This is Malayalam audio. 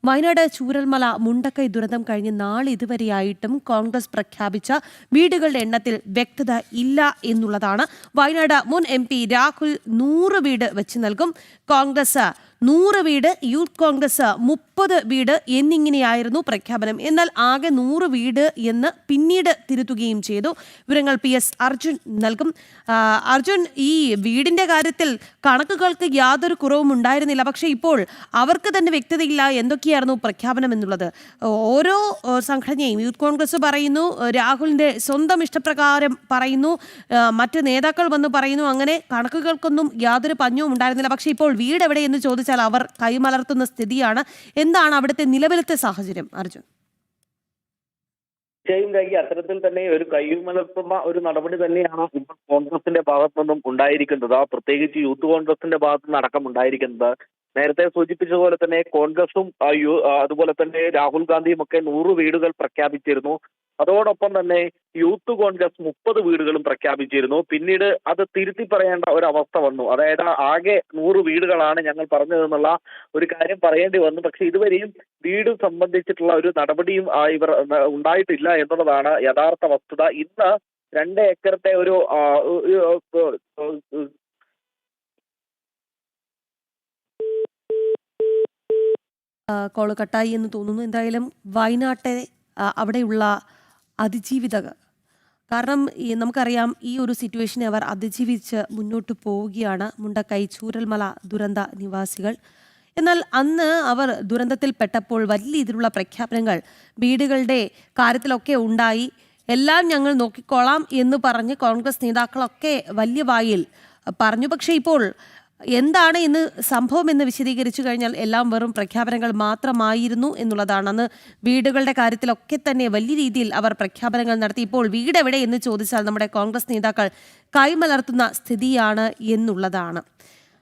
വയനാട് ചൂരൽമല മുണ്ടക്കൈ ദുരന്തം കഴിഞ്ഞ് നാളിതുവരെയായിട്ടും കോൺഗ്രസ് പ്രഖ്യാപിച്ച വീടുകളുടെ എണ്ണത്തിൽ വ്യക്തത ഇല്ല എന്നുള്ളതാണ്. വയനാട് മുൻ MP രാഹുൽ 100 വീട് വെച്ച് നൽകും. കോൺഗ്രസ് 100 വീട്, യൂത്ത് കോൺഗ്രസ് 30 വീട് എന്നിങ്ങനെയായിരുന്നു പ്രഖ്യാപനം. എന്നാൽ ആകെ 100 വീട് എന്ന് പിന്നീട് തിരുത്തുകയും ചെയ്തു. വിവരങ്ങൾ PS അർജുൻ നൽകും. അർജുൻ, ഈ വീടിന്റെ കാര്യത്തിൽ കണക്കുകൾക്ക് യാതൊരു കുറവും ഉണ്ടായിരുന്നില്ല. പക്ഷേ ഇപ്പോൾ അവർക്ക് തന്നെ വ്യക്തതയില്ല എന്തൊക്കെയായിരുന്നു പ്രഖ്യാപനം എന്നുള്ളത്. ഓരോ സംഘടനയും യൂത്ത് കോൺഗ്രസ് പറയുന്നു, രാഹുലിന്റെ സ്വന്തം ഇഷ്ടപ്രകാരം പറയുന്നു, മറ്റ് നേതാക്കൾ വന്ന് പറയുന്നു. അങ്ങനെ കണക്കുകൾക്കൊന്നും യാതൊരു പഞ്ഞവും ഉണ്ടായിരുന്നില്ല. പക്ഷേ ഇപ്പോൾ വീട് എവിടെ എന്ന് ചോദിച്ചാൽ അവർ കൈമലർത്തുന്ന സ്ഥിതിയാണ്. എന്താണ് അവിടുത്തെ നിലവിലത്തെ സാഹചര്യം, അർജുൻ? തീർച്ചയായും അത്തരത്തിൽ തന്നെ ഒരു കൈമലർത്തുന്ന ഒരു നടപടി തന്നെയാണ് ഇപ്പോൾ കോൺഗ്രസിന്റെ ഭാഗത്തു നിന്നും ഉണ്ടായിരിക്കുന്നത്. പ്രത്യേകിച്ച് യൂത്ത് കോൺഗ്രസിന്റെ ഭാഗത്തു നിന്ന് അടക്കം ഉണ്ടായിരിക്കുന്നത്. നേരത്തെ സൂചിപ്പിച്ചതുപോലെ തന്നെ കോൺഗ്രസും അതുപോലെ തന്നെ രാഹുൽ ഗാന്ധിയും ഒക്കെ 100 വീടുകൾ പ്രഖ്യാപിച്ചിരുന്നു. അതോടൊപ്പം തന്നെ യൂത്ത് കോൺഗ്രസ് 30 വീടുകളും പ്രഖ്യാപിച്ചിരുന്നു. പിന്നീട് അത് തിരുത്തി പറയേണ്ട ഒരു അവസ്ഥ വന്നു. അതായത് ആകെ 100 വീടുകളാണ് ഞങ്ങൾ പറഞ്ഞതെന്നുള്ള ഒരു കാര്യം പറയേണ്ടി വന്നു. പക്ഷെ ഇതുവരെയും വീട് സംബന്ധിച്ചിട്ടുള്ള ഒരു നടപടിയും ഇവർ ഉണ്ടായിട്ടില്ല എന്നുള്ളതാണ് യഥാർത്ഥ വസ്തുത. ഇന്ന് 2 ഏക്കറത്തെ ഒരു കോള് കട്ടായി എന്ന് തോന്നുന്നു. എന്തായാലും വയനാട്ടെ അവിടെയുള്ള അതിജീവിതർ, കാരണം നമുക്കറിയാം ഈ ഒരു സിറ്റുവേഷനെ അവർ അതിജീവിച്ച് മുന്നോട്ട് പോവുകയാണ് മുണ്ടക്കൈ ചൂരൽമല ദുരന്ത നിവാസികൾ. എന്നാൽ അന്ന് അവർ ദുരന്തത്തിൽപ്പെട്ടപ്പോൾ വലിയ രീതിയിലുള്ള പ്രഖ്യാപനങ്ങൾ വീടുകളുടെ കാര്യത്തിലൊക്കെ ഉണ്ടായി. എല്ലാം ഞങ്ങൾ നോക്കിക്കോളാം എന്ന് പറഞ്ഞ് കോൺഗ്രസ് നേതാക്കളൊക്കെ വലിയ വായിൽ പറഞ്ഞു. പക്ഷേ ഇപ്പോൾ എന്താണ് ഇന്ന് സംഭവം എന്ന് വിശദീകരിച്ചു കഴിഞ്ഞാൽ എല്ലാം വെറും പ്രഖ്യാപനങ്ങൾ മാത്രമായിരുന്നു എന്നുള്ളതാണ്. അന്ന് വീടുകളുടെ കാര്യത്തിലൊക്കെ തന്നെ വലിയ രീതിയിൽ അവർ പ്രഖ്യാപനങ്ങൾ നടത്തി. ഇപ്പോൾ വീട് എവിടെ എന്ന് ചോദിച്ചാൽ നമ്മുടെ കോൺഗ്രസ് നേതാക്കൾ കൈമലർത്തുന്ന സ്ഥിതിയാണ് എന്നുള്ളതാണ്.